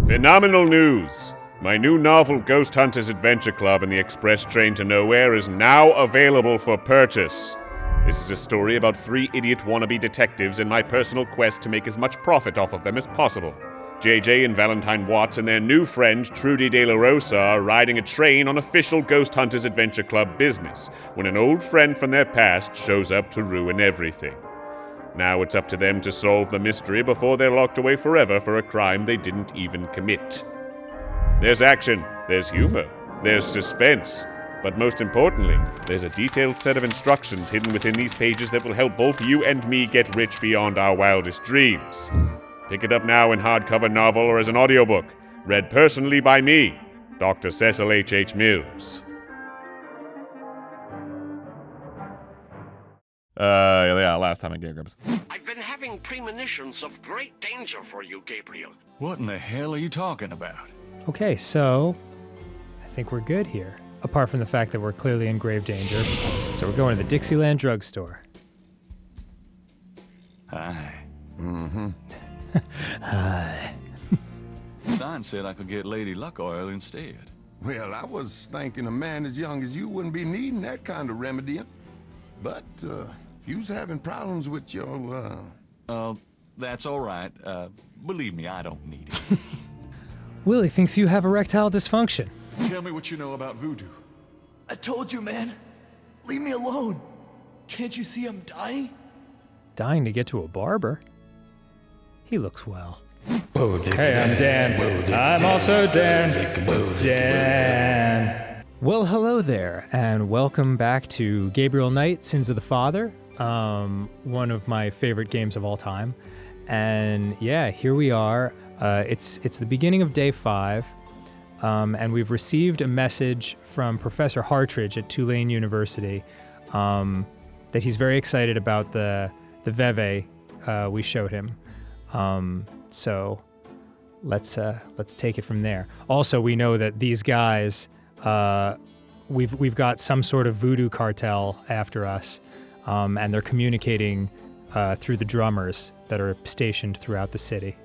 Phenomenal news! My new novel, Ghost Hunters Adventure Club and the Express Train to Nowhere, is now available for purchase. This is a story about 3 idiot wannabe detectives and my personal quest to make as much profit off of them as possible. JJ and Valentine Watts and their new friend, Trudy De La Rosa, are riding a train on official Ghost Hunters Adventure Club business when an old friend from their past shows up to ruin everything. Now it's up to them to solve the mystery before they're locked away forever for a crime they didn't even commit. There's action, there's humor, there's suspense, but most importantly, there's a detailed set of instructions hidden within these pages that will help both you and me get rich beyond our wildest dreams. Pick it up now in hardcover novel or as an audiobook, read personally by me, Dr. Cecil H.H. Mills. Last time at GameGrumps. I've been having premonitions of great danger for you, Gabriel. What in the hell are you talking about? Okay, so I think we're good here. Apart from the fact that we're clearly in grave danger. So we're going to the Dixieland drugstore. Hi. Mm-hmm. Hi. Sign said I could get Lady Luck Oil instead. Well, I was thinking a man as young as you wouldn't be needing that kind of remedy. But, if you's having problems with your, That's all right. Believe me, I don't need it. Willie thinks you have erectile dysfunction. Tell me what you know about voodoo. I told you, man. Leave me alone. Can't you see I'm dying? Dying to get to a barber? He looks well. Hey, I'm Dan. I'm also Dan. Dan. Well, hello there, and welcome back to Gabriel Knight, Sins of the Father, one of my favorite games of all time. And yeah, here we are. It's the beginning of day 5, and we've received a message from Professor Hartridge at Tulane University that he's very excited about the Veve we showed him. So let's take it from there. Also, we know that these guys, we've got some sort of voodoo cartel after us, and they're communicating through the drummers that are stationed throughout the city.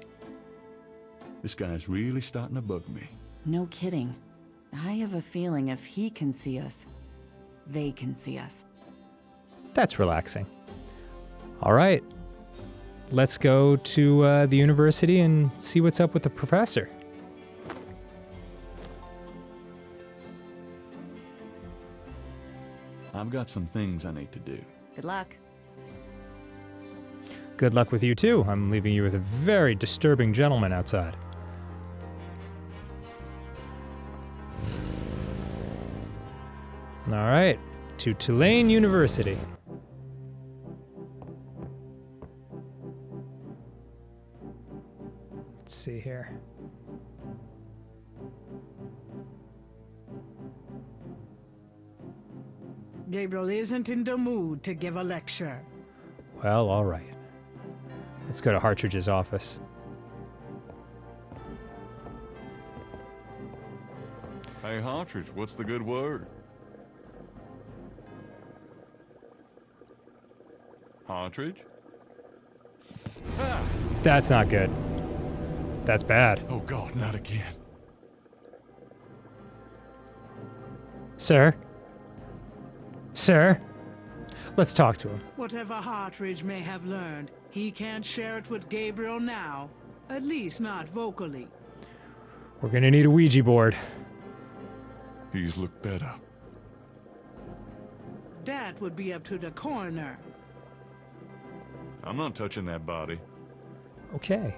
This guy's really starting to bug me. No kidding. I have a feeling if he can see us, they can see us. That's relaxing. All right. Let's go to the university and see what's up with the professor. I've got some things I need to do. Good luck. Good luck with you, too. I'm leaving you with a very disturbing gentleman outside. All right, to Tulane University. Let's see here. Gabriel isn't in the mood to give a lecture. Well, all right. Let's go to Hartridge's office. Hey, Hartridge, what's the good word? Hartridge? Ah! That's not good. That's bad. Oh, God, not again. Sir? Sir? Let's talk to him. Whatever Hartridge may have learned, he can't share it with Gabriel now. At least not vocally. We're gonna need a Ouija board. He's looked better. That would be up to the coroner. I'm not touching that body. Okay.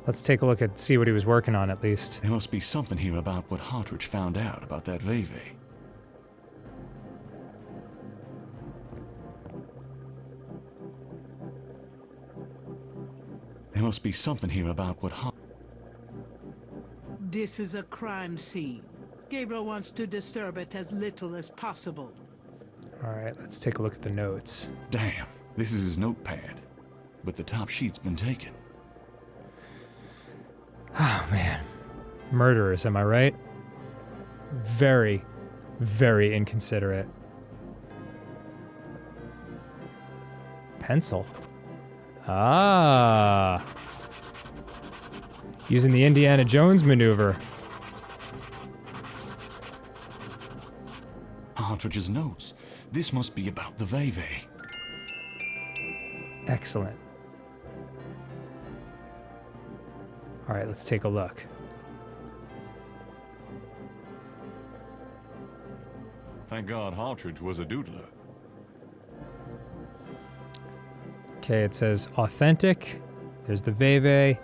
Let's take a look at, see what he was working on at least. There must be something here about what Hartridge found out about that Veve. There must be something here about what This is a crime scene. Gabriel wants to disturb it as little as possible. All right, let's take a look at the notes. Damn, this is his notepad. But the top sheet's been taken. Oh, man. Murderers, am I right? Very, very inconsiderate. Pencil. Ah. Using the Indiana Jones maneuver. Partridge's notes. This must be about the Veve. Excellent. All right, let's take a look. Thank God Partridge was a doodler. Okay, it says authentic. There's the Veve.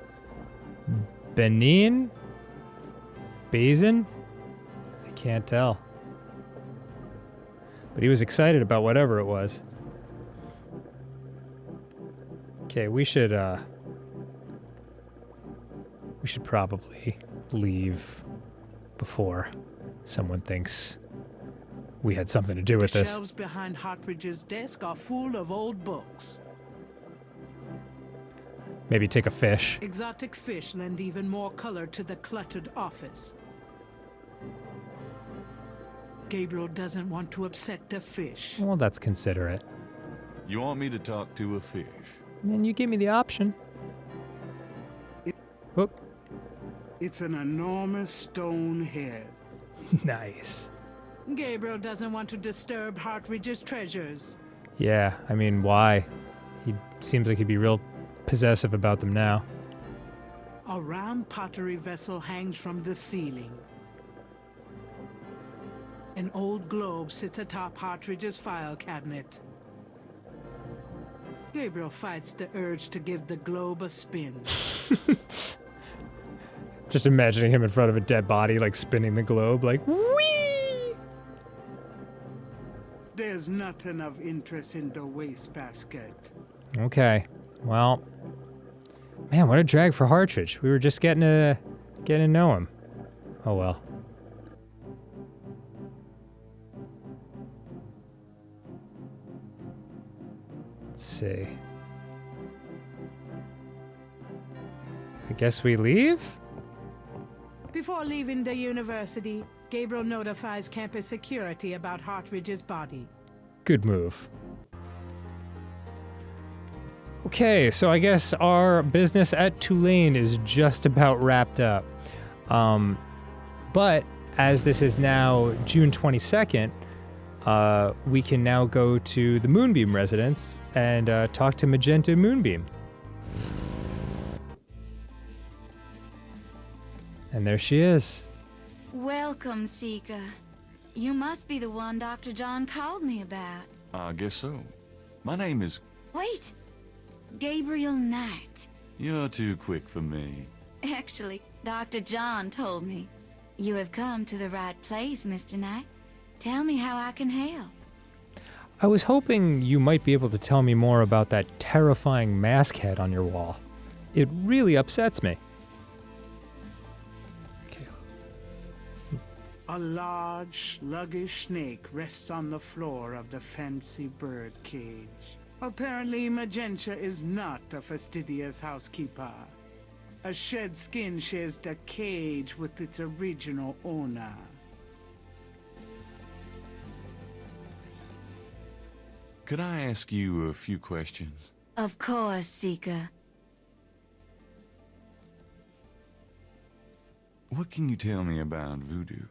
Benin? Basin? I can't tell. But he was excited about whatever it was. Okay, we should probably leave before someone thinks we had something to do with The this. shelves behind Hartridge's desk are full of old books. Maybe take a fish. Exotic fish lend even more color to the cluttered office. Gabriel doesn't want to upset the fish. Well, that's considerate. You want me to talk to a fish? And then you give me the option. Whoop. It's an enormous stone head. Nice. Gabriel doesn't want to disturb Hartridge's treasures. Yeah, I mean, why? He seems like he'd be real possessive about them now. A round pottery vessel hangs from the ceiling. An old globe sits atop Hartridge's file cabinet. Gabriel fights the urge to give the globe a spin. Just imagining him in front of a dead body, like spinning the globe, like, whee! There's nothing of interest in the wastebasket. Okay, well, man, what a drag for Hartridge. We were just getting to know him. Oh well. Let's see. I guess we leave? Before leaving the university, Gabriel notifies campus security about Hartridge's body. Good move. Okay, so I guess our business at Tulane is just about wrapped up. But as this is now June 22nd, we can now go to the Moonbeam residence and talk to Magenta Moonbeam. And there she is. Welcome, Seeker. You must be the one Dr. John called me about. I guess so. My name is... Wait! Gabriel Knight. You're too quick for me. Actually, Dr. John told me. You have come to the right place, Mr. Knight. Tell me how I can help. I was hoping you might be able to tell me more about that terrifying mask head on your wall. It really upsets me. A large, sluggish snake rests on the floor of the fancy bird cage. Apparently, Magenta is not a fastidious housekeeper. A shed skin shares the cage with its original owner. Could I ask you a few questions? Of course, Seeker. What can you tell me about voodoo?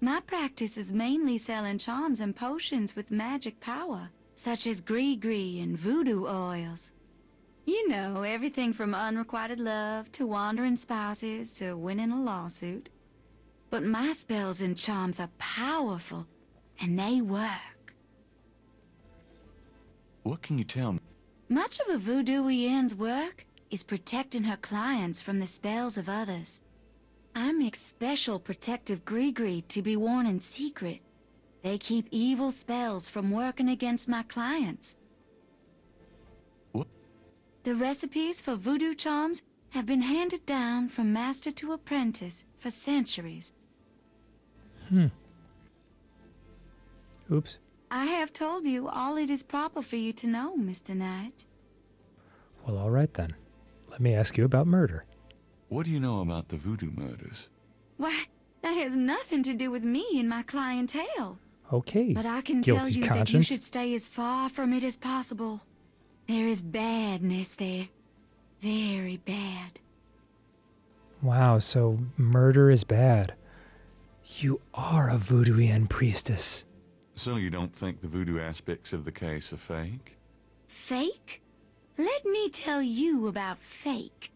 My practice is mainly selling charms and potions with magic power, such as gree-gree and voodoo oils. You know, everything from unrequited love to wandering spouses to winning a lawsuit. But my spells and charms are powerful, and they work. What can you tell me? Much of a voodooienne's work is protecting her clients from the spells of others. I mix special protective gree-gree to be worn in secret. They keep evil spells from working against my clients. What? The recipes for voodoo charms have been handed down from master to apprentice for centuries. Oops. I have told you all it is proper for you to know, Mr. Knight. Well, all right then. Let me ask you about murder. What do you know about the voodoo murders? Why, that has nothing to do with me and my clientele. Okay, But I can tell guilty you that you conscience. should stay as far from it as possible. There is badness there. Very bad. Wow, so murder is bad. You are a voodooian priestess. So you don't think the voodoo aspects of the case are fake? Fake? Let me tell you about fake.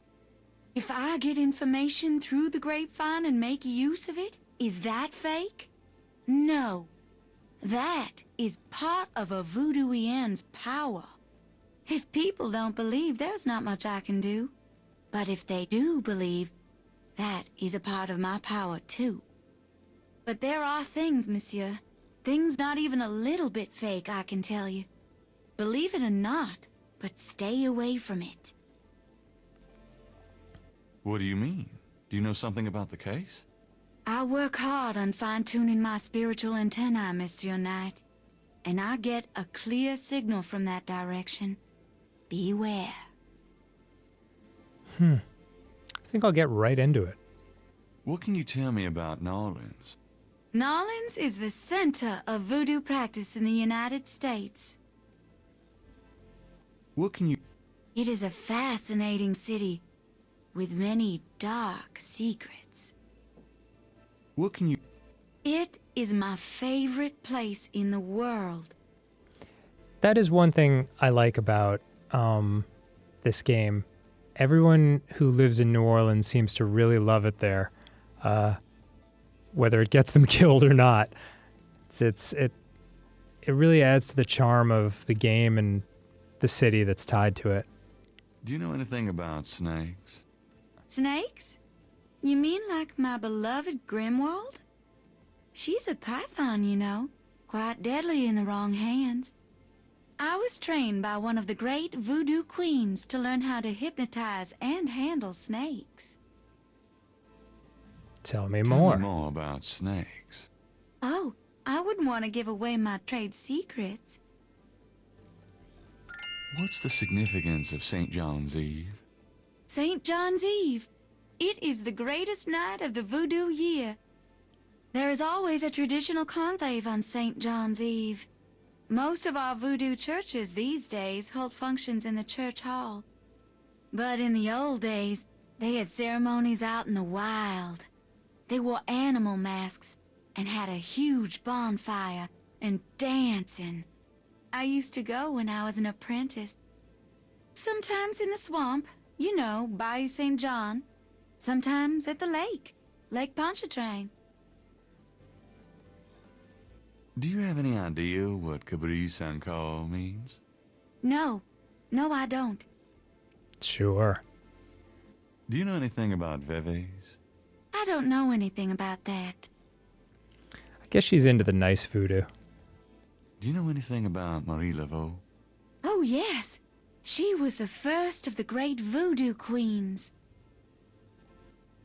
If I get information through the grapevine and make use of it, is that fake? No. That is part of a voodooian's power. If people don't believe, there's not much I can do. But if they do believe, that is a part of my power too. But there are things, monsieur. Things not even a little bit fake, I can tell you. Believe it or not, but stay away from it. What do you mean? Do you know something about the case? I work hard on fine-tuning my spiritual antennae, Monsieur Knight. And I get a clear signal from that direction. Beware. I think I'll get right into it. What can you tell me about Nolans? Nolans is the center of voodoo practice in the United States. What can you... It is a fascinating city with many dark secrets. What can you... It is my favorite place in the world. That is one thing I like about this game. Everyone who lives in New Orleans seems to really love it there, whether it gets them killed or not. It really adds to the charm of the game and the city that's tied to it. Do you know anything about snakes? Snakes? You mean like my beloved Grimwald? She's a python, you know, quite deadly in the wrong hands. I was trained by one of the great voodoo queens to learn how to hypnotize and handle snakes. Tell me Tell more. me more about snakes. Oh, I wouldn't want to give away my trade secrets. What's the significance of St. John's Eve? St. John's Eve. It is the greatest night of the voodoo year. There is always a traditional conclave on St. John's Eve. Most of our voodoo churches these days hold functions in the church hall. But in the old days, they had ceremonies out in the wild. They wore animal masks and had a huge bonfire and dancing. I used to go when I was an apprentice. Sometimes in the swamp, you know, Bayou St. John. Sometimes at the lake, Lake Pontchartrain. Do you have any idea what Cabri Sankar means? No, I don't. Sure. Do you know anything about Veves? I don't know anything about that. I guess she's into the nice voodoo. Do you know anything about Marie Laveau? Oh, yes. She was the first of the great voodoo queens.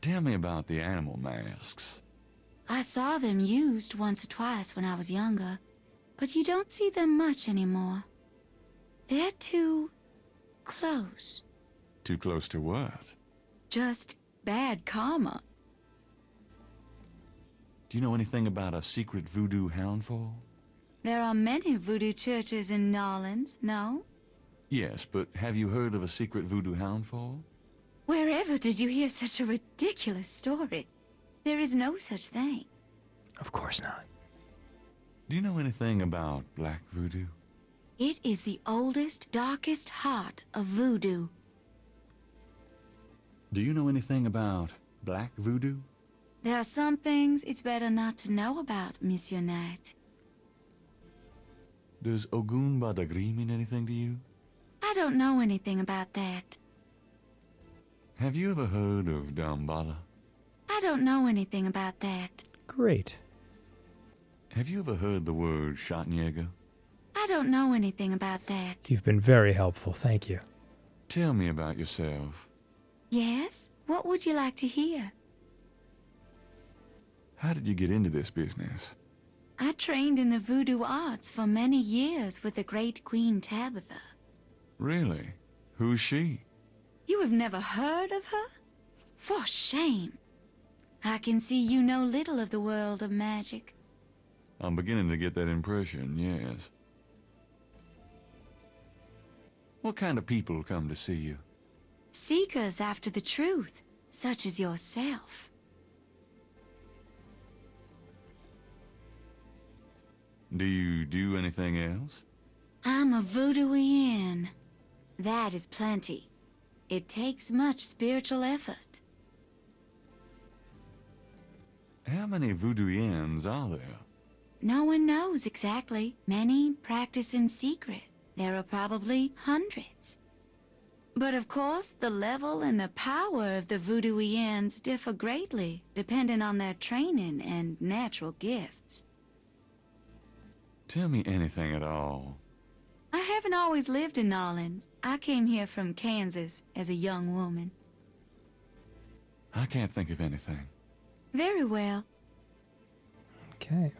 Tell me about the animal masks. I saw them used once or twice when I was younger, but you don't see them much anymore. They're too close. Too close to what? Just bad karma. Do you know anything about a secret voodoo houndfall? There are many voodoo churches in Nolans, no? Yes, but have you heard of a secret voodoo houndfall? Wherever did you hear such a ridiculous story? There is no such thing. Of course not. Do you know anything about black voodoo? It is the oldest, darkest heart of voodoo. Do you know anything about black voodoo? There are some things it's better not to know about, Monsieur Knight. Does Ogun Badagri mean anything to you? I don't know anything about that. Have you ever heard of Damballa? I don't know anything about that. Great. Have you ever heard the word Schattenjäger? I don't know anything about that. You've been very helpful, thank you. Tell me about yourself. Yes? What would you like to hear? How did you get into this business? I trained in the voodoo arts for many years with the great Queen Tabitha. Really? Who's she? You have never heard of her? For shame. I can see you know little of the world of magic. I'm beginning to get that impression, yes. What kind of people come to see you? Seekers after the truth. such as yourself. Do you do anything else? I'm a voodooian. That is plenty. It takes much spiritual effort. How many voodooians are there? No one knows exactly. Many practice in secret. There are probably hundreds. But of course, the level and the power of the voodooians differ greatly, depending on their training and natural gifts. Tell me anything at all. I haven't always lived in Nolans. I came here from Kansas as a young woman. I can't think of anything. Very well. Okay.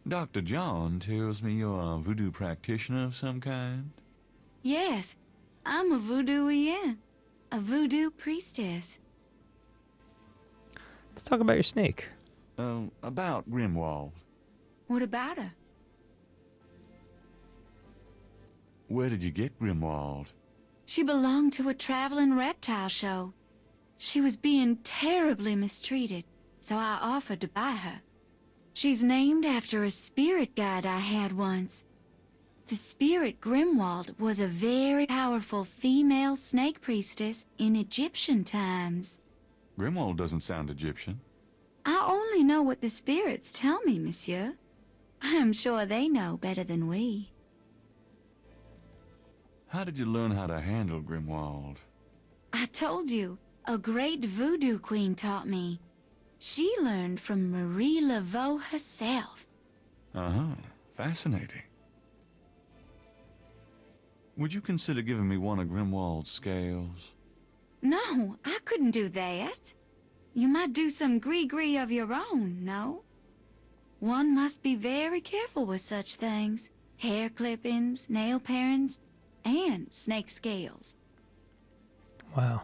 Dr. John tells me you're a voodoo practitioner of some kind? Yes, I'm a voodooian. A voodoo priestess. Let's talk about your snake. About Grimwald. What about her? Where did you get Grimwald? She belonged to a traveling reptile show. She was being terribly mistreated, so I offered to buy her. She's named after a spirit guide I had once. The spirit Grimwald was a very powerful female snake priestess in Egyptian times. Grimwald doesn't sound Egyptian. I only know what the spirits tell me, monsieur. I'm sure they know better than we. How did you learn how to handle Grimwald? I told you, a great voodoo queen taught me. She learned from Marie Laveau herself. Uh-huh. Fascinating. Would you consider giving me one of Grimwald's scales? No, I couldn't do that. You might do some gree-gree of your own, no? One must be very careful with such things. Hair clippings, nail parings, and snake scales. Wow.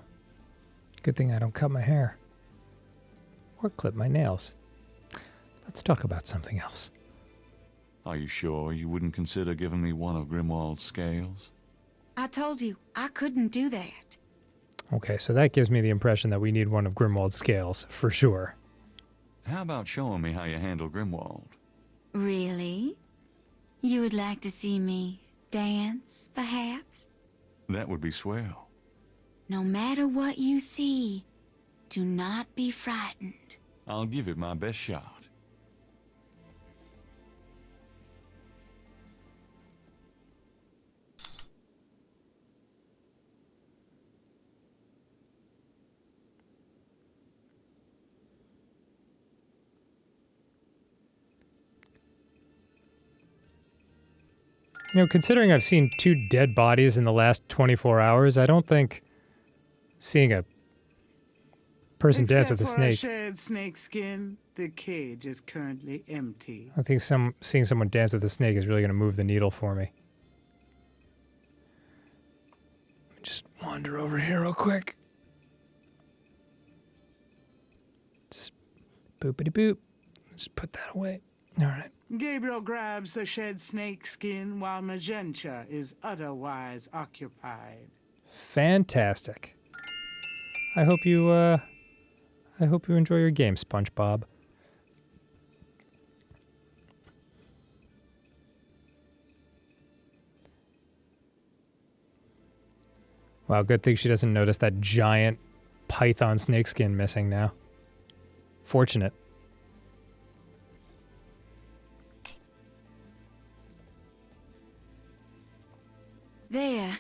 Good thing I don't cut my hair. Or clip my nails. Let's talk about something else. Are you sure you wouldn't consider giving me one of Grimwald's scales? I told you, I couldn't do that. Okay, so that gives me the impression that we need one of Grimwald's scales, for sure. How about showing me how you handle Grimwald? Really? You would like to see me dance, perhaps? That would be swell. No matter what you see, do not be frightened. I'll give it my best shot. You know, considering I've seen 2 dead bodies in the last 24 hours, I don't think seeing a person dance with a snake. Except for a shared snake skin, the cage is currently empty. I think seeing someone dance with a snake is really going to move the needle for me. Just wander over here real quick. Just boopity boop. Just put that away. All right. Gabriel grabs the shed snake skin while Magenta is otherwise occupied. Fantastic. I hope you enjoy your game, SpongeBob. Wow, good thing she doesn't notice that giant python snakeskin missing now. Fortunate. There.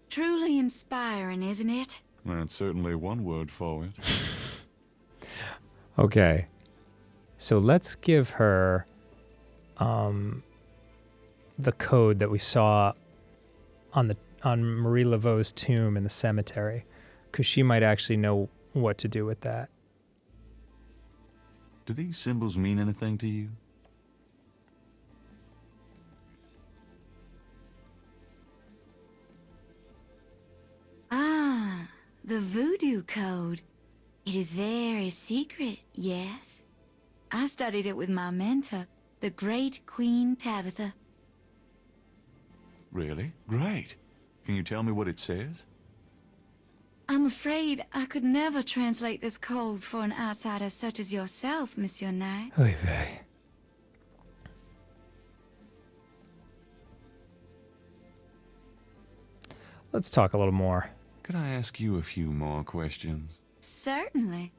Truly inspiring, isn't it? That's certainly one word for it. Okay. So let's give her the code that we saw on Marie Laveau's tomb in the cemetery, because she might actually know what to do with that. Do these symbols mean anything to you? Ah, the voodoo code. It is very secret, yes. I studied it with my mentor, the great Queen Tabitha. Really? Great. Can you tell me what it says? I'm afraid I could never translate this code for an outsider such as yourself, Monsieur Knight. Oy vey. Let's talk a little more. Could I ask you a few more questions? Certainly.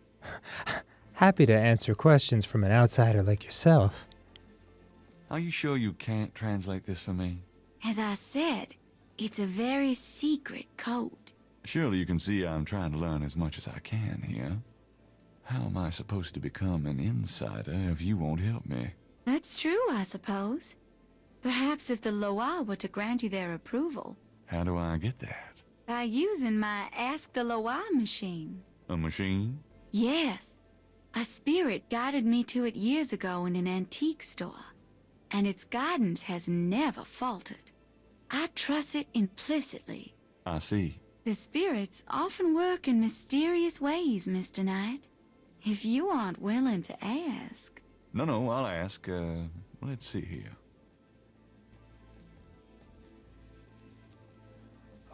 Happy to answer questions from an outsider like yourself. Are you sure you can't translate this for me? As I said, it's a very secret code. Surely you can see I'm trying to learn as much as I can here. How am I supposed to become an insider if you won't help me? That's true, I suppose. Perhaps if the Loa were to grant you their approval. How do I get that? By using my Ask the Loa machine. A machine? Yes. A spirit guided me to it years ago in an antique store, and its guidance has never faltered. I trust it implicitly. I see. The spirits often work in mysterious ways, Mr. Knight. If you aren't willing to ask... No, I'll ask. Let's see here.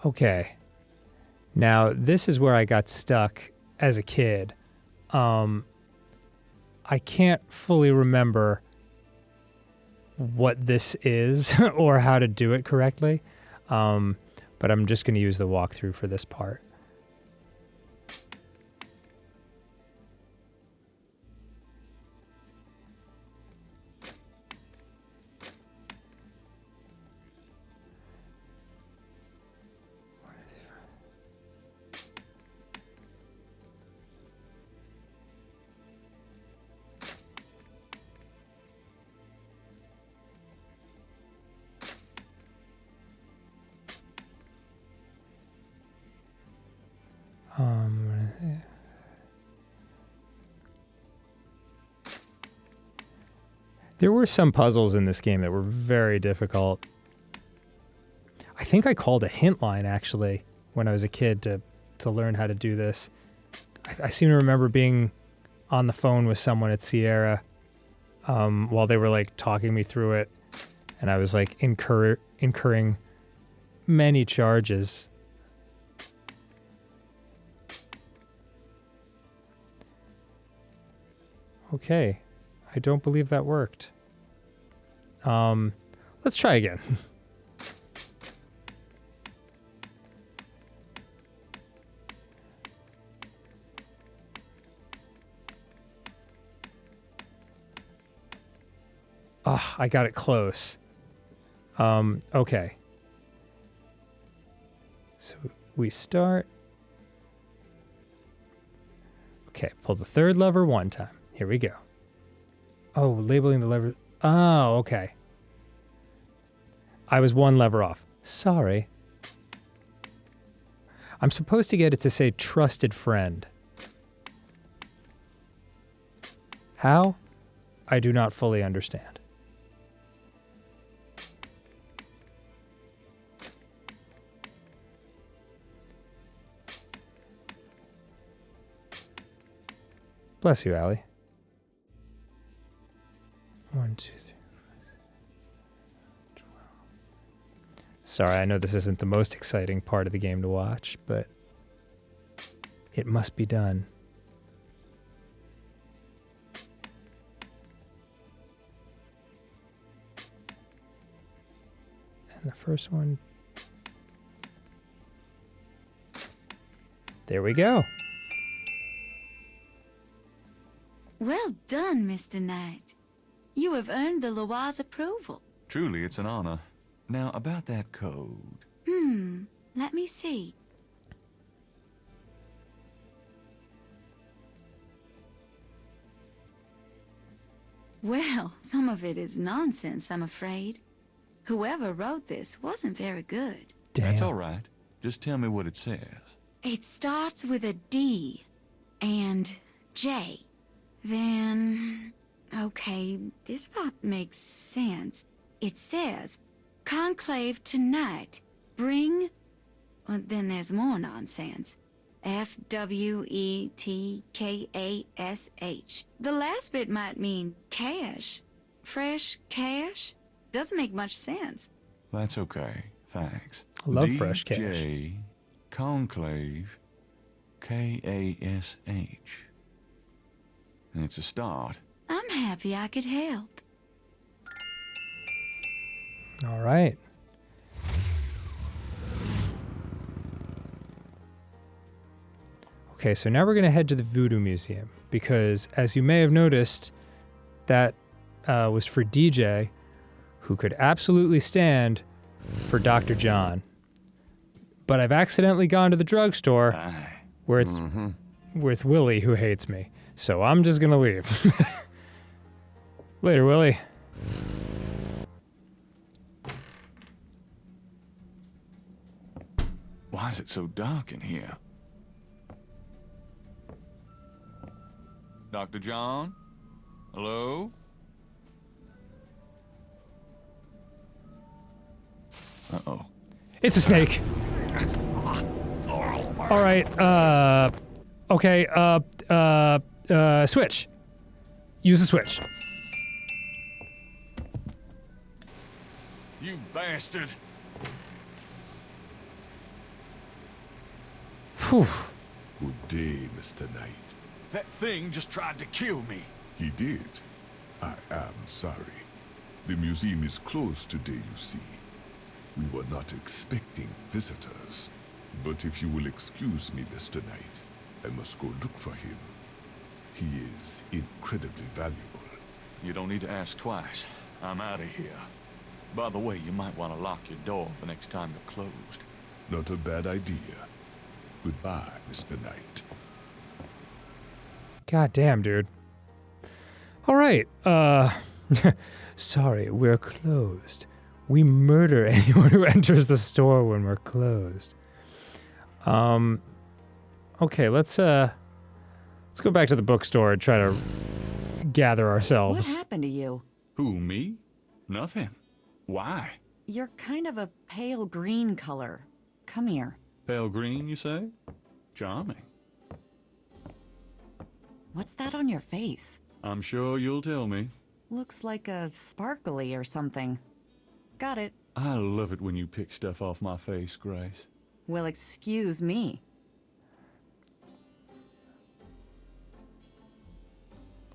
Okay. Now, this is where I got stuck as a kid. I can't fully remember what this is or how to do it correctly, but I'm just going to use the walkthrough for this part. There were some puzzles in this game that were very difficult. I think I called a hint line, actually, when I was a kid to learn how to do this. I seem to remember being on the phone with someone at Sierra while they were, like, talking me through it, and I was, like, incurring many charges. Okay. I don't believe that worked. Let's try again. Ah, I got it close. Okay. So we start. Okay, pull the third lever one time. Here we go. Oh, labeling the lever. Oh, okay. I was one lever off. Sorry. I'm supposed to get it to say trusted friend. How? I do not fully understand. Bless you, Allie. 1, 2, 3, 4, 12. Sorry, I know this isn't the most exciting part of the game to watch, but it must be done. And the first one. There we go. Well done, Mr. Knight. You have earned the Loa's approval. Truly, it's an honor. Now, about that code. Let me see. Well, some of it is nonsense, I'm afraid. Whoever wrote this wasn't very good. Damn. That's all right. Just tell me what it says. It starts with a D and J. Then... okay, this part makes sense. It says, Conclave tonight. Bring... well, then there's more nonsense. F-W-E-T-K-A-S-H. The last bit might mean cash. Fresh cash? Doesn't make much sense. That's okay. Thanks. I love fresh cash. DJ, Conclave, K-A-S-H. It's a start. I'm happy I could help. All right. Okay, so now we're going to head to the Voodoo Museum because, as you may have noticed, that was for DJ, who could absolutely stand for Dr. John. But I've accidentally gone to the drugstore where it's with Willie, who hates me. So I'm just going to leave. Later, Willie. Why is it so dark in here? Dr. John? Hello? Uh-oh. It's a snake. All right, okay, switch. Use the switch. You bastard! Whew. Good day, Mr. Knight. That thing just tried to kill me. He did. I am sorry. The museum is closed today, you see. We were not expecting visitors. But if you will excuse me, Mr. Knight, I must go look for him. He is incredibly valuable. You don't need to ask twice. I'm out of here. By the way, you might want to lock your door the next time you're closed. Not a bad idea. Goodbye, Mr. Knight. God damn, dude. All right, sorry, we're closed. We murder anyone who enters the store when we're closed. Okay, let's go back to the bookstore and try to gather ourselves. What happened to you? Who, me? Nothing. Why? You're kind of a pale green color. Come here. Pale green, you say? Charming. What's that on your face? I'm sure you'll tell me. Looks like a sparkly or something. Got it. I love it when you pick stuff off my face, Grace. Well, excuse me.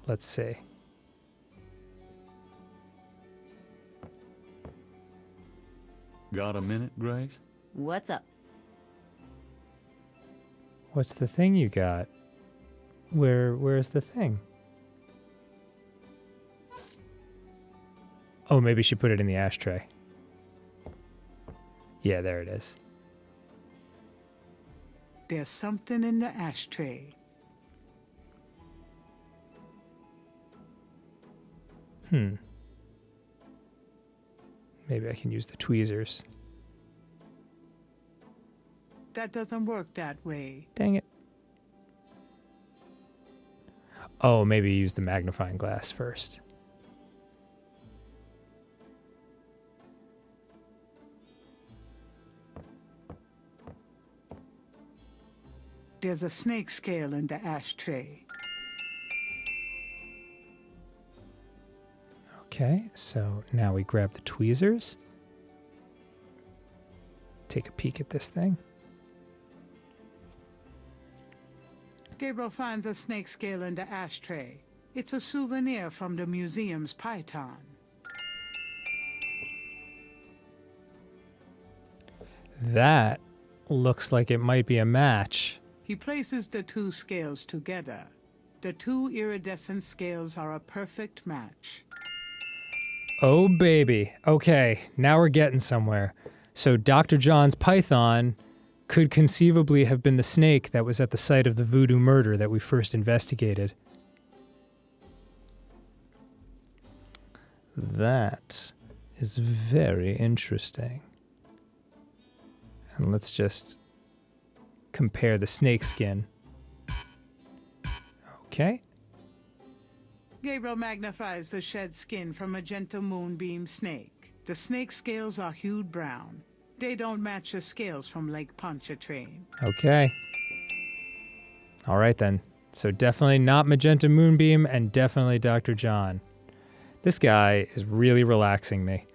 Let's see. Got a minute, Grace? What's up? What's the thing you got? Where's the thing? Oh, maybe she put it in the ashtray. Yeah, there it is. There's something in the ashtray. Maybe I can use the tweezers. That doesn't work that way. Dang it. Oh, maybe use the magnifying glass first. There's a snake scale in the ashtray. Okay, so now we grab the tweezers. Take a peek at this thing. Gabriel finds a snake scale in the ashtray. It's a souvenir from the museum's python. That looks like it might be a match. He places the two scales together. The two iridescent scales are a perfect match. Oh, baby. Okay, now we're getting somewhere. So Dr. John's python could conceivably have been the snake that was at the site of the voodoo murder that we first investigated. That is very interesting. And let's just compare the snake skin. Okay. Gabriel magnifies the shed skin from magenta moonbeam snake. The snake scales are hued brown. They don't match the scales from Lake Pontchartrain. Okay. All right then. So definitely not magenta moonbeam and definitely Dr. John. This guy is really relaxing me.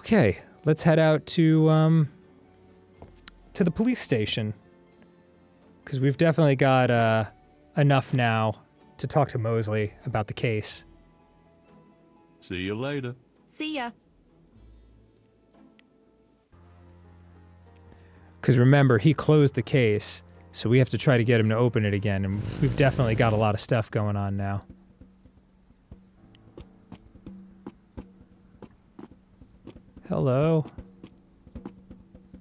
Okay, let's head out to the police station. Because we've definitely got enough now to talk to Mosley about the case. See you later. See ya. Because remember, he closed the case, so we have to try to get him to open it again, and we've definitely got a lot of stuff going on now. Hello.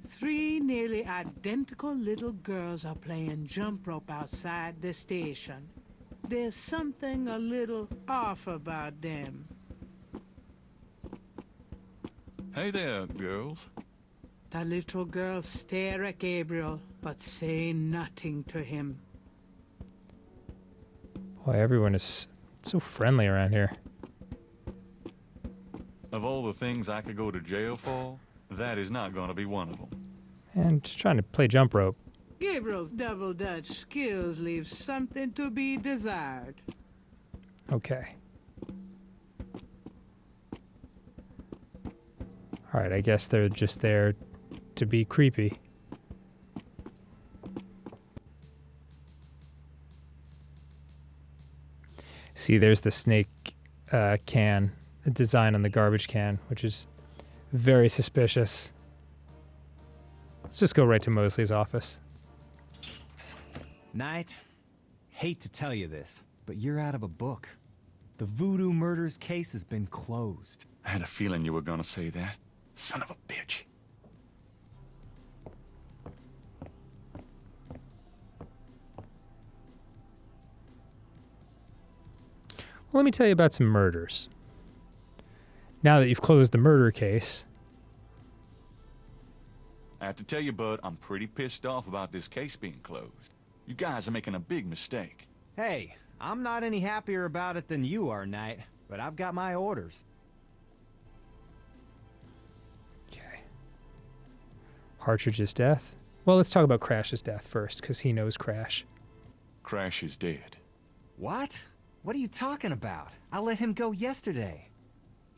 3 nearly identical little girls are playing jump rope outside the station. There's something a little off about them. Hey there, girls. The little girls stare at Gabriel, but say nothing to him. Boy, everyone is so friendly around here. Of all the things I could go to jail for, that is not going to be one of them. And just trying to play jump rope. Gabriel's double Dutch skills leave something to be desired. Okay. Alright, I guess they're just there to be creepy. See, there's the snake can, the design on the garbage can, which is very suspicious. Let's just go right to Mosley's office. Knight, hate to tell you this, but you're out of a book. The Voodoo Murders case has been closed. I had a feeling you were going to say that. Son of a bitch. Well, let me tell you about some murders. Now that you've closed the murder case. I have to tell you, bud, I'm pretty pissed off about this case being closed. You guys are making a big mistake. Hey, I'm not any happier about it than you are, Knight, but I've got my orders. Okay. Hartridge's death? Well, let's talk about Crash's death first, because he knows Crash. Crash is dead. What? What are you talking about? I let him go yesterday.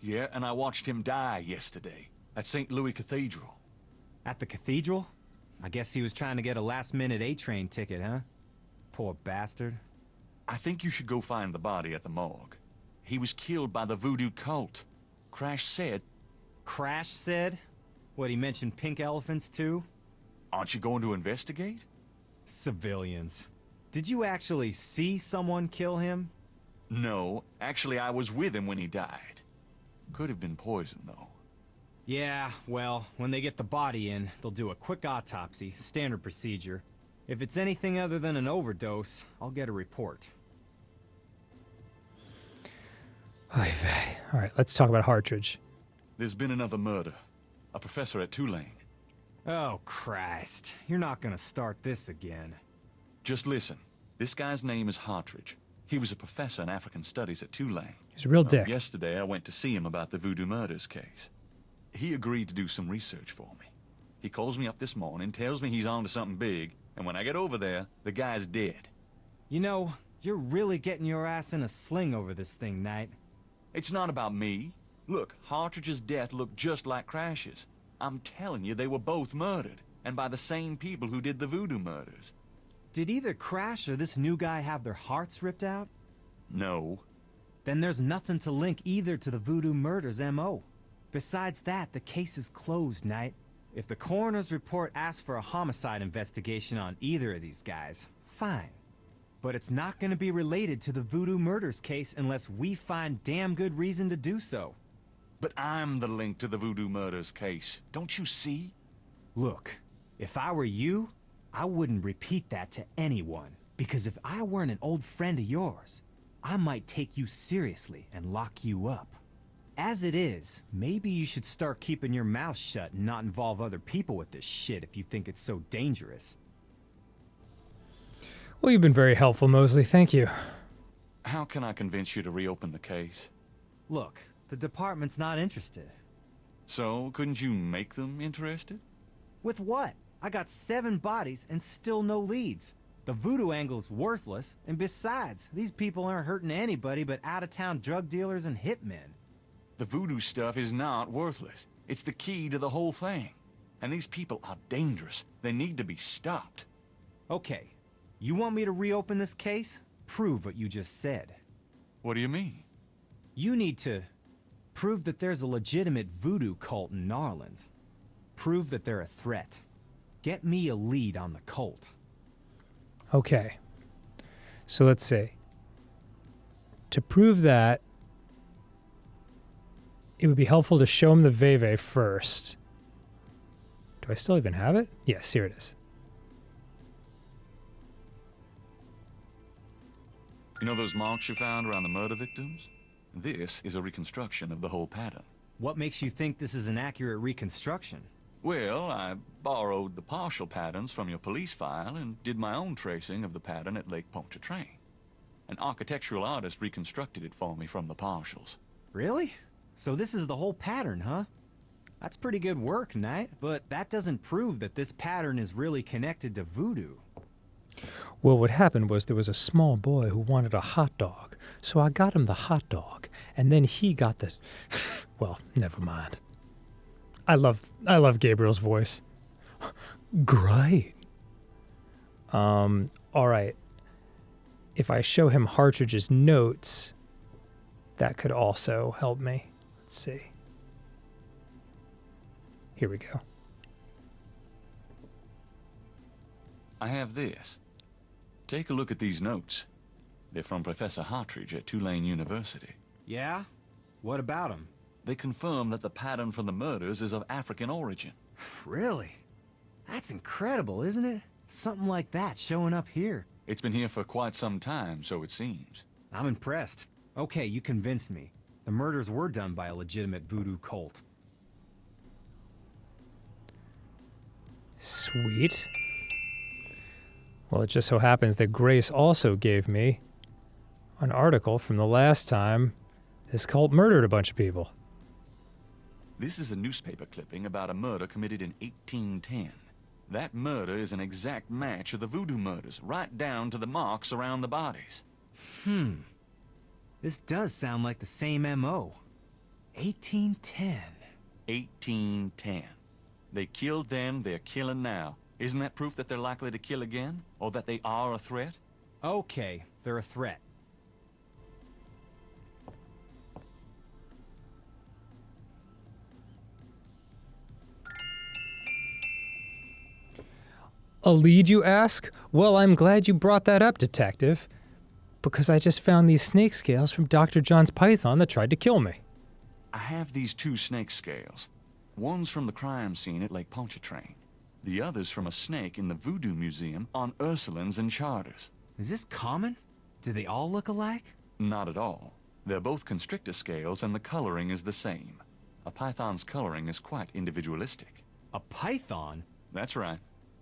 Yeah, and I watched him die yesterday at St. Louis Cathedral. At the cathedral? I guess he was trying to get a last-minute A-train ticket, huh? Poor bastard. I think you should go find the body at the morgue. He was killed by the voodoo cult. Crash said... Crash said? What, he mentioned pink elephants, too? Aren't you going to investigate? Civilians. Did you actually see someone kill him? No, actually I was with him when he died. Could have been poison, though. Yeah, well, when they get the body in, they'll do a quick autopsy, standard procedure. If it's anything other than an overdose, I'll get a report. Alright, let's talk about Hartridge. There's been another murder. A professor at Tulane. Oh, Christ. You're not gonna start this again. Just listen. This guy's name is Hartridge. He was a professor in African Studies at Tulane. He's a real dick. Yesterday, I went to see him about the voodoo murders case. He agreed to do some research for me. He calls me up this morning, tells me he's on to something big, and when I get over there, the guy's dead. You know, you're really getting your ass in a sling over this thing, Knight. It's not about me. Look, Hartridge's death looked just like Crash's. I'm telling you, they were both murdered, and by the same people who did the voodoo murders. Did either Crash or this new guy have their hearts ripped out? No. Then there's nothing to link either to the voodoo murders M.O. Besides that, the case is closed, Knight. If the coroner's report asks for a homicide investigation on either of these guys, fine. But it's not going to be related to the voodoo murders case unless we find damn good reason to do so. But I'm the link to the voodoo murders case. Don't you see? Look, if I were you, I wouldn't repeat that to anyone. Because if I weren't an old friend of yours, I might take you seriously and lock you up. As it is, maybe you should start keeping your mouth shut and not involve other people with this shit if you think it's so dangerous. Well, you've been very helpful, Mosley. Thank you. How can I convince you to reopen the case? Look, the department's not interested. So, couldn't you make them interested? With what? I got 7 bodies and still no leads. The voodoo angle's worthless, and besides, these people aren't hurting anybody but out-of-town drug dealers and hitmen. The voodoo stuff is not worthless. It's the key to the whole thing. And these people are dangerous. They need to be stopped. Okay, You want me to reopen this case? Prove what you just said. What do you mean? You need to prove that there's a legitimate voodoo cult in Narland. Prove that they're a threat. Get me a lead on the cult. Okay. So let's see. To prove that, it would be helpful to show him the Veve first. Do I still even have it? Yes, here it is. You know those marks you found around the murder victims? This is a reconstruction of the whole pattern. What makes you think this is an accurate reconstruction? Well, I borrowed the partial patterns from your police file and did my own tracing of the pattern at Lake Pontchartrain. An architectural artist reconstructed it for me from the partials. Really? So this is the whole pattern, huh? That's pretty good work, Knight, but that doesn't prove that this pattern is really connected to voodoo. Well, what happened was there was a small boy who wanted a hot dog, so I got him the hot dog, and then he got the... Well, never mind. I love Gabriel's voice. Great. All right. If I show him Hartridge's notes, that could also help me. Let's see. Here we go. I have this. Take a look at these notes. They're from Professor Hartridge at Tulane University. Yeah? What about them? They confirm that the pattern from the murders is of African origin. Really? That's incredible, isn't it? Something like that showing up here. It's been here for quite some time, so it seems. I'm impressed. Okay, you convinced me. The murders were done by a legitimate voodoo cult. Sweet. Well, it just so happens that Grace also gave me an article from the last time this cult murdered a bunch of people. This is a newspaper clipping about a murder committed in 1810. That murder is an exact match of the voodoo murders, right down to the marks around the bodies. This does sound like the same M.O. 1810. 1810. They killed then, they're killing now. Isn't that proof that they're likely to kill again? Or that they are a threat? Okay, they're a threat. A lead, you ask? Well, I'm glad you brought that up, Detective. Because I just found these snake scales from Dr. John's python that tried to kill me. I have these two snake scales. One's from the crime scene at Lake Pontchartrain. The other's from a snake in the Voodoo Museum on Ursulines and Charters. Is this common? Do they all look alike? Not at all. They're both constrictor scales and the coloring is the same. A python's coloring is quite individualistic. A python? That's right.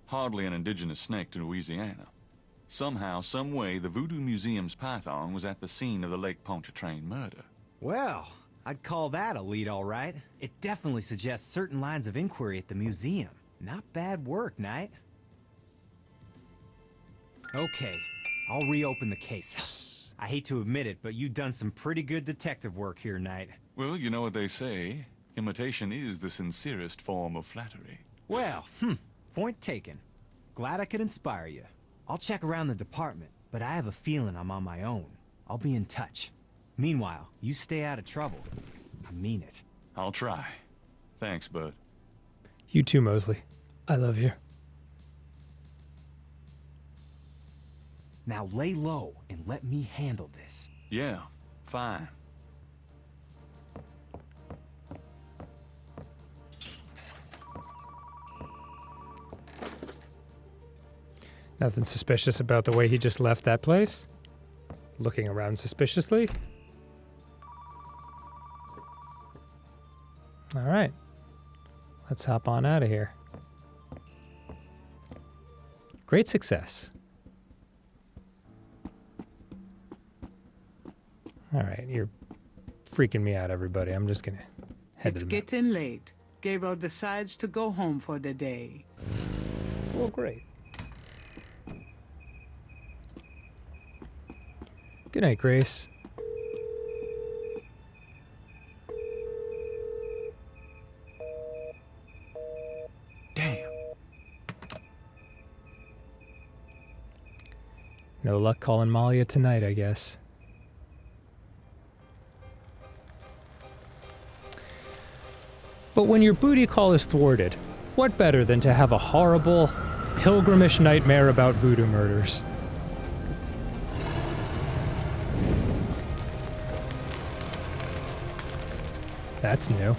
Hardly an indigenous snake to Louisiana. Somehow, some way, the Voodoo Museum's python was at the scene of the Lake Pontchartrain murder. Well, I'd call that a lead, all right. It definitely suggests certain lines of inquiry at the museum. Not bad work, Knight. Okay, I'll reopen the case. Yes. I hate to admit it, but you've done some pretty good detective work here, Knight. Well, you know what they say. Imitation is the sincerest form of flattery. Well, point taken. Glad I could inspire you. I'll check around the department, but I have a feeling I'm on my own. I'll be in touch. Meanwhile, you stay out of trouble. I mean it. I'll try. Thanks, bud. You too, Mosley. I love you. Now lay low and let me handle this. Yeah, fine. Nothing suspicious about the way he just left that place? Looking around suspiciously? All right. Let's hop on out of here. Great success. All right, you're freaking me out, everybody. I'm just going to head It's to the... getting late. Gabriel decides to go home for the day. Well, great. Good night, Grace. Damn. luck calling Malia tonight, I guess. But when your booty call is thwarted, what better than to have a horrible, pilgrimish nightmare about voodoo murders? That's new.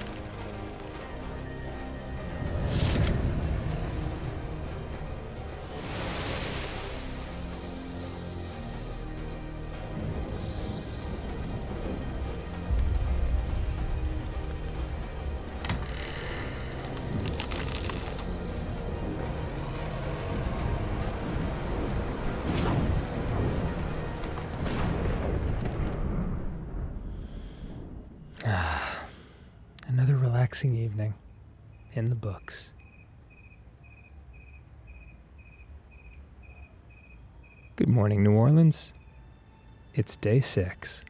Another relaxing evening in the books. Good morning, New Orleans. It's day 6.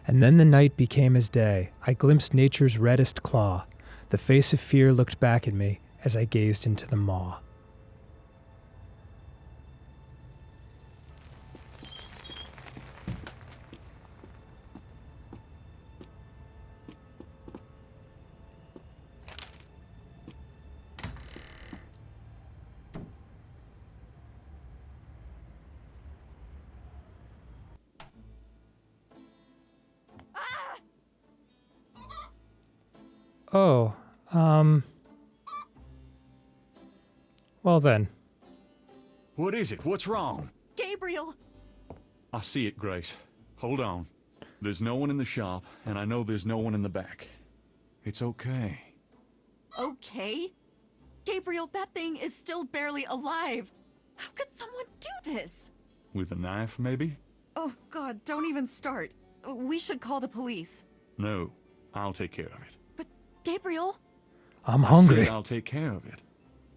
And then the night became as day. I glimpsed nature's reddest claw. The face of fear looked back at me as I gazed into the maw. Oh, well then. What is it? What's wrong? Gabriel! I see it, Grace. Hold on. There's no one in the shop, and I know there's no one in the back. It's okay. Okay? Gabriel, that thing is still barely alive. How could someone do this? With a knife, maybe? Oh, God, don't even start. We should call the police. No, I'll take care of it. Gabriel? I'm hungry. I said I'll take care of it.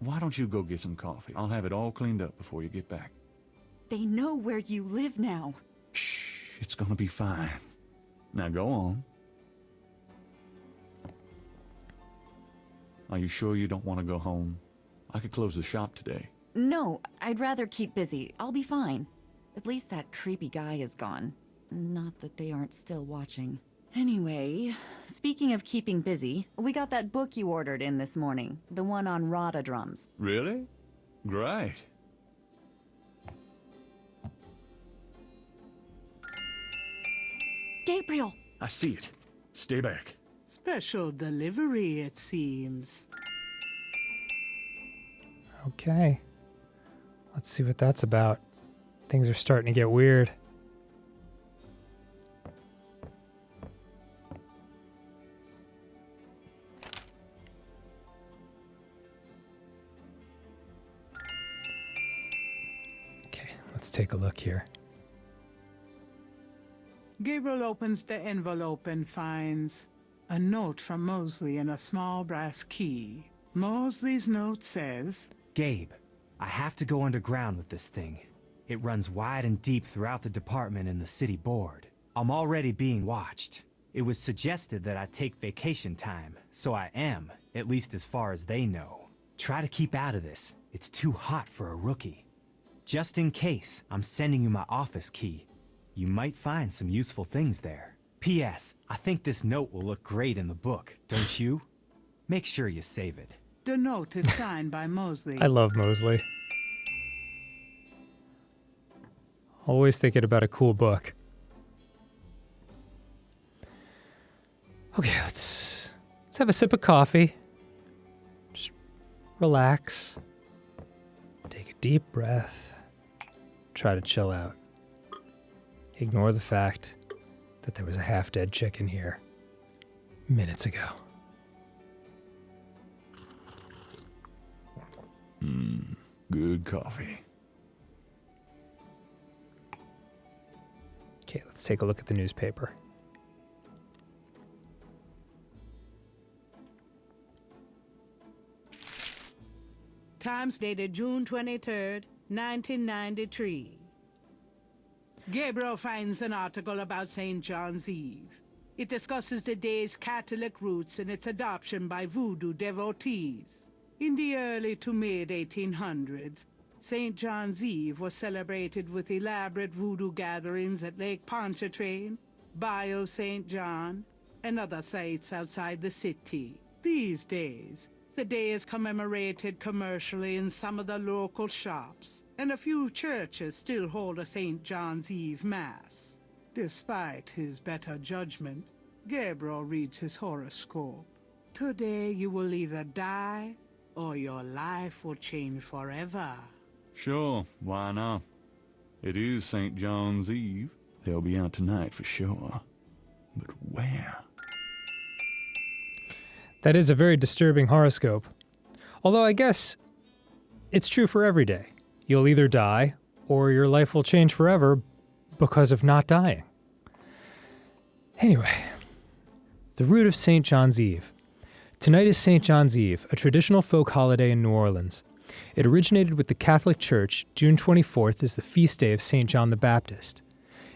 Why don't you go get some coffee? I'll have it all cleaned up before you get back. They know where you live now. Shh, it's gonna be fine. Now go on. Are you sure you don't want to go home? I could close the shop today. No, I'd rather keep busy. I'll be fine. At least that creepy guy is gone. Not that they aren't still watching. Anyway, speaking of keeping busy, we got that book you ordered in this morning. The one on Rada drums. Really? Great. Gabriel! I see it. Stay back. Special delivery, it seems. Okay. Let's see what that's about. Things are starting to get weird. Let's take a look here. Gabriel opens the envelope and finds a note from Mosley and a small brass key. Mosley's note says, Gabe, I have to go underground with this thing. It runs wide and deep throughout the department and the city board. I'm already being watched. It was suggested that I take vacation time, so I am, at least as far as they know. Try to keep out of this. It's too hot for a rookie. Just in case, I'm sending you my office key. You might find some useful things there. P.S. I think this note will look great in the book, don't you? Make sure you save it. The note is signed by Mosley. I love Mosley. Always thinking about a cool book. Okay, let's have a sip of coffee. Just relax. Take a deep breath. Try to chill out. Ignore the fact that there was a half-dead chicken here minutes ago. Good coffee. Okay, let's take a look at the newspaper. Times dated June 23rd, 1993. Gabriel finds an article about St. John's Eve. It discusses the day's Catholic roots and its adoption by voodoo devotees. In the early to mid 1800s, St. John's Eve was celebrated with elaborate voodoo gatherings at Lake Pontchartrain, Bayou St. John, and other sites outside the city. These days, the day is commemorated commercially in some of the local shops, and a few churches still hold a St. John's Eve Mass. Despite his better judgment, Gabriel reads his horoscope. Today you will either die, or your life will change forever. Sure, why not? It is St. John's Eve. They'll be out tonight for sure. But where? That is a very disturbing horoscope. Although I guess it's true for every day. You'll either die, or your life will change forever because of not dying. Anyway, the root of St. John's Eve. Tonight is St. John's Eve, a traditional folk holiday in New Orleans. It originated with the Catholic Church. June 24th is the feast day of St. John the Baptist.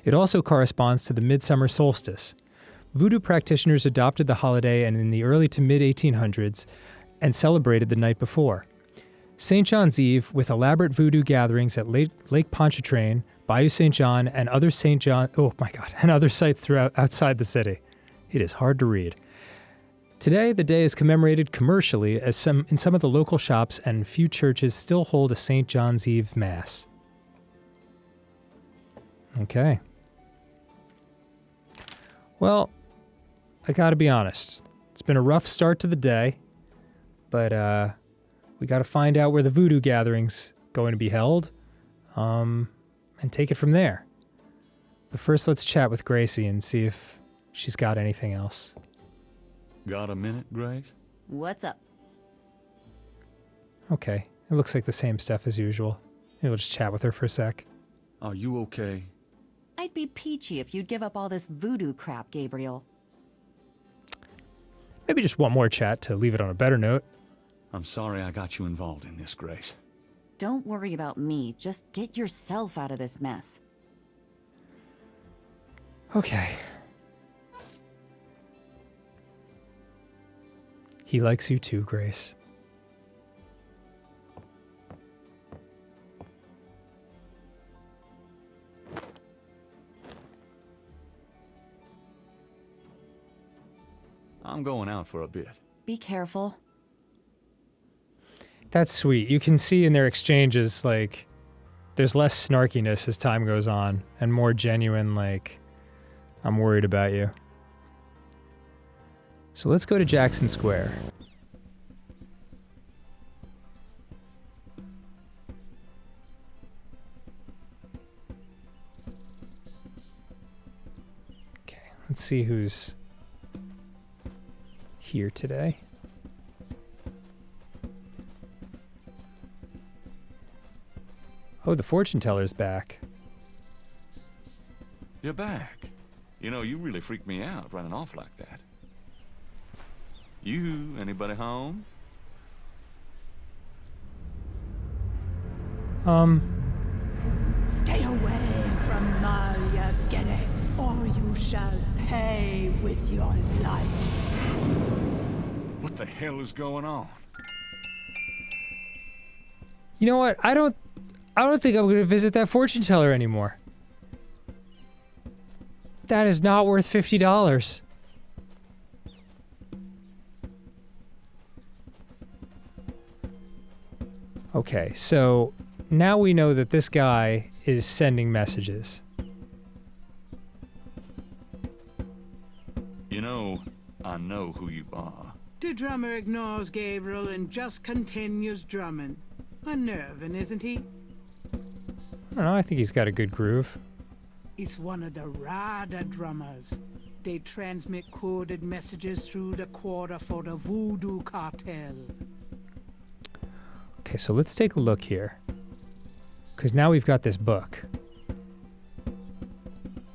It also corresponds to the midsummer solstice. Voodoo practitioners adopted the holiday and in the early to mid-1800s and celebrated the night before. St. John's Eve, with elaborate voodoo gatherings at Lake Pontchartrain, Bayou St. John, and other and other sites throughout outside the city. It is hard to read. Today, the day is commemorated commercially as in some of the local shops and few churches still hold a St. John's Eve Mass. Okay. Well, I gotta be honest. It's been a rough start to the day, but we gotta find out where the voodoo gathering's going to be held, and take it from there. But first, let's chat with Gracie and see if she's got anything else. Got a minute, Grace? What's up? Okay, it looks like the same stuff as usual. Maybe we'll just chat with her for a sec. Are you okay? I'd be peachy if you'd give up all this voodoo crap, Gabriel. Maybe just one more chat to leave it on a better note. I'm sorry I got you involved in this, Grace. Don't worry about me. Just get yourself out of this mess. Okay. He likes you too, Grace. I'm going out for a bit. Be careful. That's sweet. You can see in their exchanges, like, there's less snarkiness as time goes on, and more genuine, like, I'm worried about you. So let's go to Jackson Square. Okay, let's see who's here today. Oh, the fortune teller's back. You're back. You know, you really freaked me out running off like that. Anybody home? Stay away from Malia Gede, or you shall pay with your life. What the hell is going on? You know what? I don't think I'm going to visit that fortune teller anymore. That is not worth $50. Okay, so now we know that this guy is sending messages. You know, I know who you are. The drummer ignores Gabriel and just continues drumming. Unnerving, isn't he? I don't know, I think he's got a good groove. He's one of the Rada drummers. They transmit coded messages through the quarter for the Voodoo Cartel. Okay, so let's take a look here. Because now we've got this book.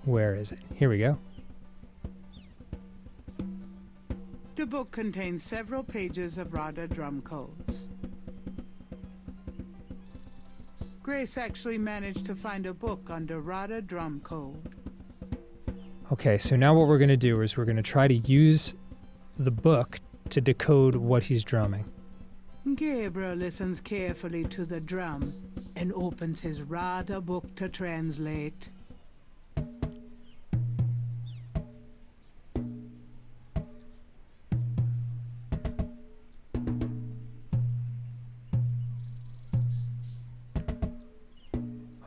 Where is it? Here we go. The book contains several pages of Rada drum codes. Grace actually managed to find a book under Rada drum code. Okay, so now what we're going to do is we're going to try to use the book to decode what he's drumming. Gabriel listens carefully to the drum and opens his Rada book to translate.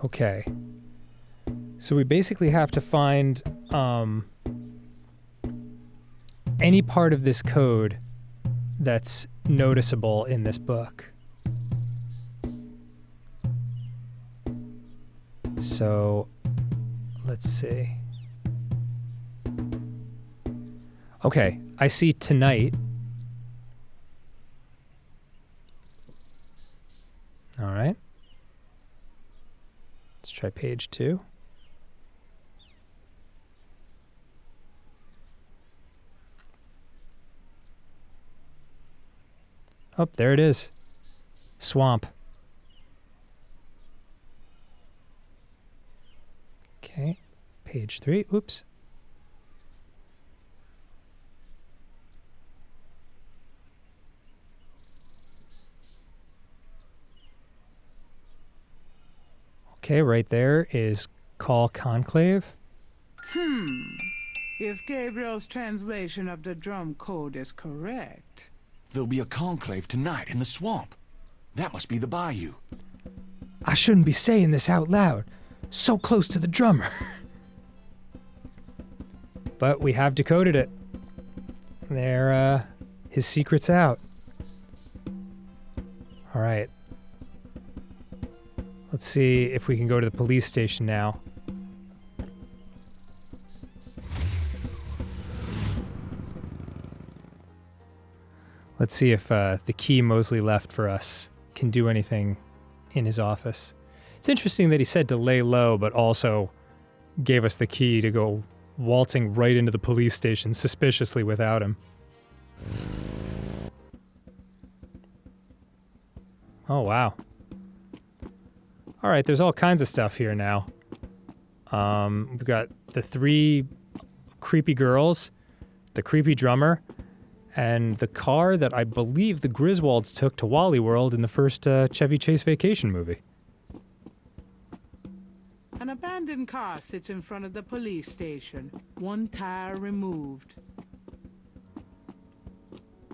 Okay. So we basically have to find any part of this code that's noticeable in this book. So, let's see. Okay, I see tonight. All right. Let's try page 2. Oh, there it is. Swamp. Okay, page 3. Oops. Okay, right there is Call Conclave. If Gabriel's translation of the drum code is correct... There'll be a conclave tonight in the swamp. That must be the bayou. I shouldn't be saying this out loud. So close to the drummer. But we have decoded it. There, his secret's out. All right. Let's see if we can go to the police station now. Let's see if the key Mosley left for us can do anything in his office. It's interesting that he said to lay low, but also gave us the key to go waltzing right into the police station suspiciously without him. Oh, wow. All right, there's all kinds of stuff here now. We've got the 3 creepy girls, the creepy drummer, and the car that I believe the Griswolds took to Wally World in the first Chevy Chase Vacation movie. An abandoned car sits in front of the police station, one tire removed.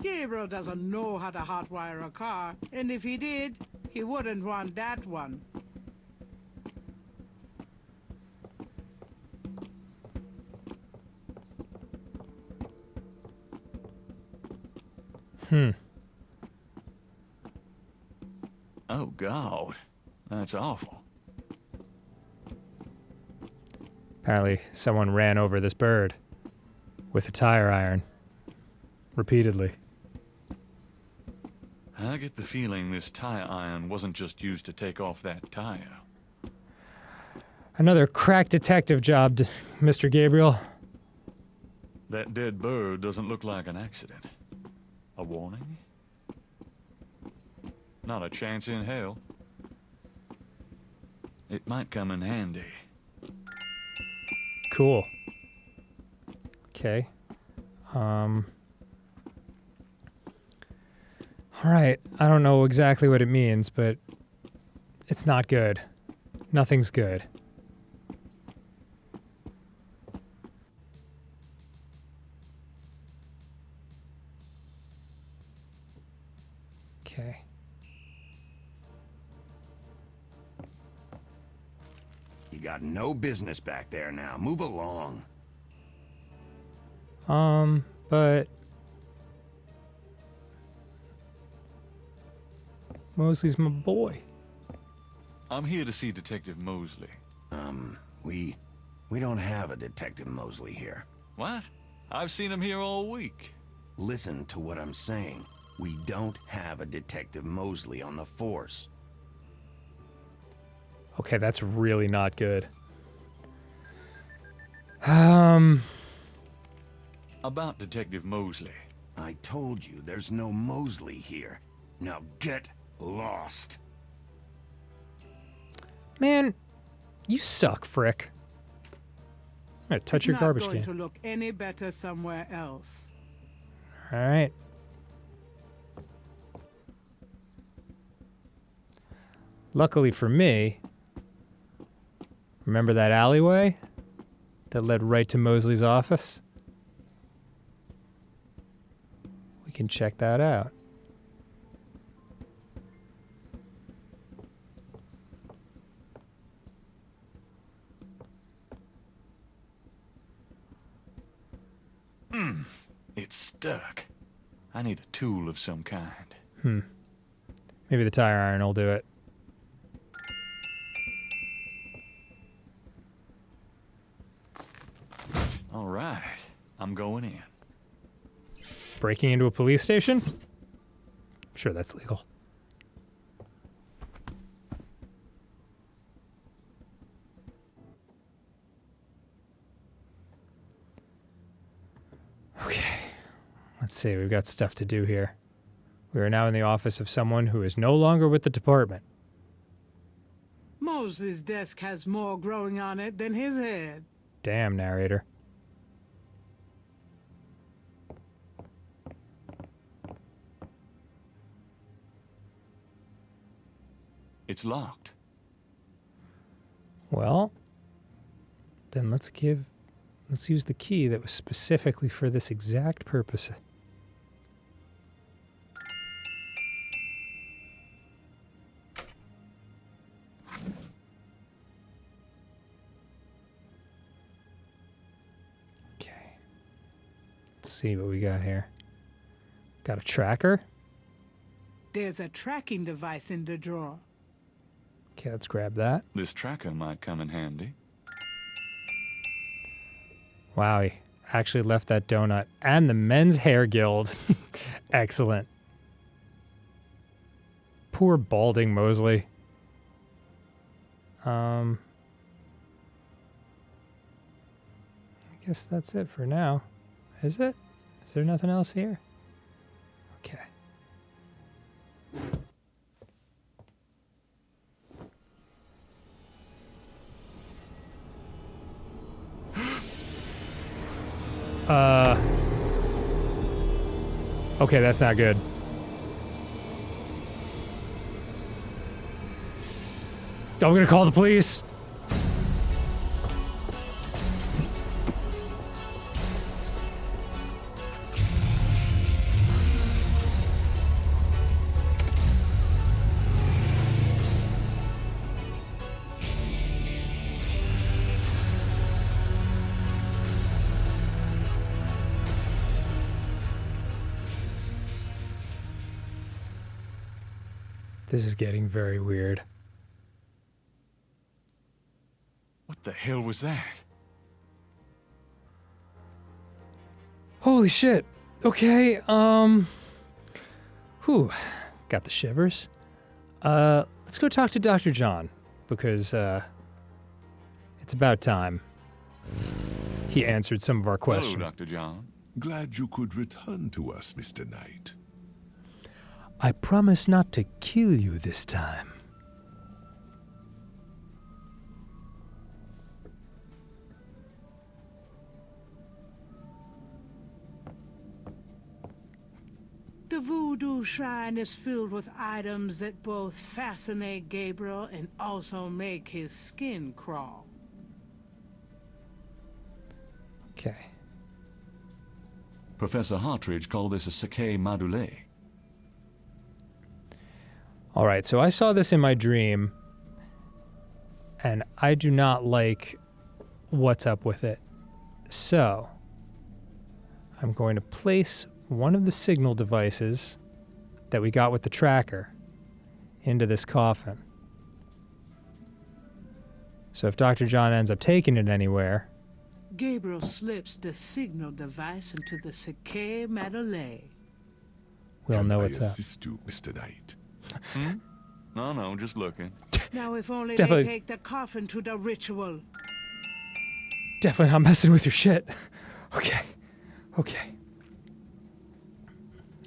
Gabriel doesn't know how to hotwire a car, and if he did, he wouldn't want that one. Oh, God. That's awful. Apparently, someone ran over this bird with a tire iron. Repeatedly. I get the feeling this tire iron wasn't just used to take off that tire. Another crack detective job, Mr. Gabriel. That dead bird doesn't look like an accident. A warning? Not a chance in hell. It might come in handy. Cool. Okay. All right. I don't know exactly what it means, but it's not good. Nothing's good. Okay. You got no business back there now. Move along. But Mosley's my boy. I'm here to see Detective Mosley. We don't have a Detective Mosley here. What? I've seen him here all week. Listen to what I'm saying. We don't have a Detective Mosley on the force. Okay, that's really not good. About Detective Mosley. I told you there's no Mosley here. Now get lost. Man, you suck, Frick. I'm gonna touch your garbage can. It's not going to look any better somewhere else. All right. Luckily for me, remember that alleyway that led right to Mosley's office? We can check that out. It's stuck. I need a tool of some kind. Maybe the tire iron will do it. All right, I'm going in. Breaking into a police station? Sure, that's legal. Okay. Let's see, we've got stuff to do here. We are now in the office of someone who is no longer with the department. Mosley's desk has more growing on it than his head. Damn, narrator. It's locked. Well, then let's use the key that was specifically for this exact purpose. Okay. Let's see what we got here. Got a tracker? There's a tracking device in the drawer. Okay, let's grab that. This tracker might come in handy. Wow, he actually left that donut and the Men's Hair Guild. Excellent. Poor balding Mosley. I guess that's it for now. Is it? Is there nothing else here? Okay. Okay, that's not good. I'm gonna call the police. This is getting very weird. What the hell was that? Holy shit. Okay, whew. Got the shivers. Let's go talk to Dr. John, because, it's about time. He answered some of our questions. Hello, Dr. John. Glad you could return to us, Mr. Knight. I promise not to kill you this time. The voodoo shrine is filled with items that both fascinate Gabriel and also make his skin crawl. Okay. Professor Hartridge called this a Sakei Madule. All right, so I saw this in my dream, and I do not like what's up with it. So, I'm going to place one of the signal devices that we got with the tracker into this coffin. So if Dr. John ends up taking it anywhere... Gabriel slips the signal device into the Sakei Madule. We'll know what's Can I up. assist you, Mr. Knight? No, just looking. Now if only Definitely. they take the coffin to the ritual. Definitely not messing with your shit. Okay.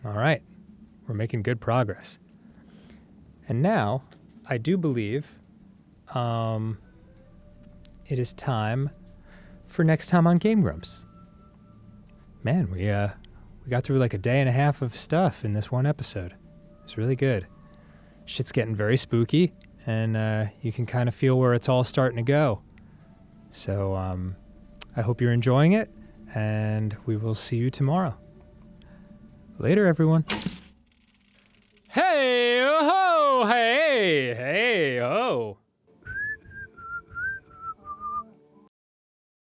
All right. We're making good progress. And now, I do believe, it is time for next time on GameGrumps. Man, we got through like a day and a half of stuff in this one episode. It's really good. Shit's getting very spooky, and you can kind of feel where it's all starting to go. So I hope you're enjoying it, and we will see you tomorrow. Later, everyone. Hey, ho, hey, hey, ho.